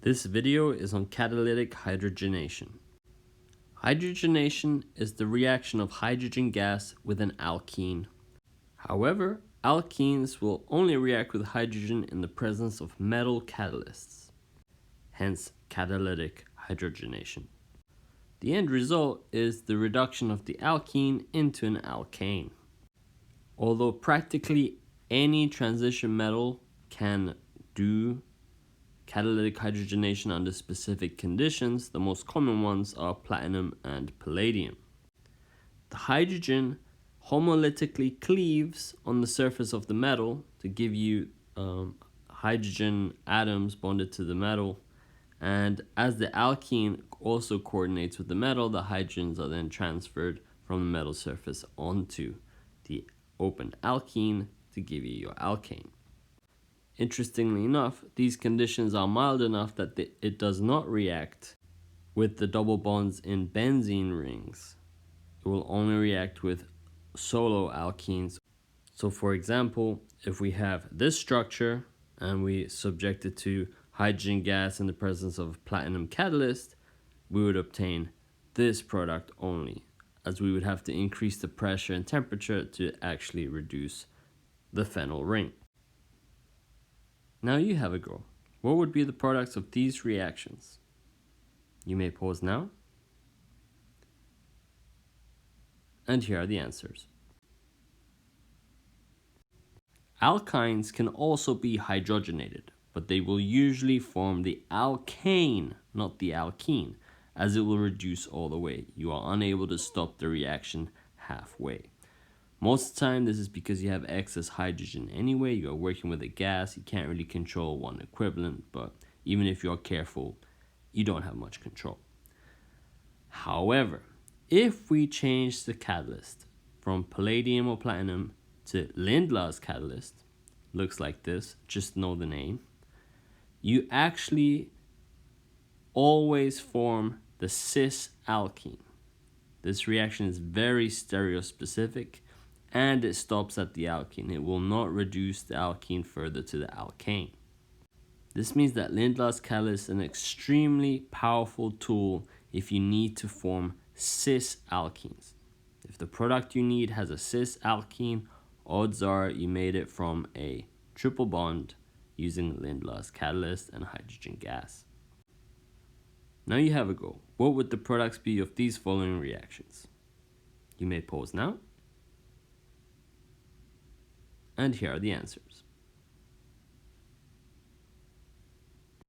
This video is on catalytic hydrogenation. Hydrogenation is the reaction of hydrogen gas with an alkene. However, alkenes will only react with hydrogen in the presence of metal catalysts, hence catalytic hydrogenation. The end result is the reduction of the alkene into an alkane. Although practically any transition metal can do catalytic hydrogenation under specific conditions, the most common ones are platinum and palladium. The hydrogen homolytically cleaves on the surface of the metal to give you hydrogen atoms bonded to the metal, and as the alkene also coordinates with the metal, the hydrogens are then transferred from the metal surface onto the open alkene to give you your alkane. Interestingly enough, these conditions are mild enough that it does not react with the double bonds in benzene rings. It will only react with solo alkenes. So for example, if we have this structure and we subject it to hydrogen gas in the presence of a platinum catalyst, we would obtain this product only, as we would have to increase the pressure and temperature to actually reduce the phenyl ring. Now you have a go. What would be the products of these reactions? You may pause now. And here are the answers. Alkynes can also be hydrogenated, but they will usually form the alkane, not the alkene, as it will reduce all the way. You are unable to stop the reaction halfway. Most of the time, this is because you have excess hydrogen anyway. You are working with a gas. You can't really control one equivalent, but even if you're careful, you don't have much control. However, if we change the catalyst from palladium or platinum to Lindlar's Catalyst, looks like this, just know the name, you actually always form the cis-alkene. This reaction is very stereospecific, and it stops at the alkene. It will not reduce the alkene further to the alkane. This means that Lindlar's Catalyst is an extremely powerful tool if you need to form cis-alkenes. If the product you need has a cis-alkene, odds are you made it from a triple bond using Lindlar's Catalyst and hydrogen gas. Now you have a go. What would the products be of these following reactions? You may pause now. And here are the answers.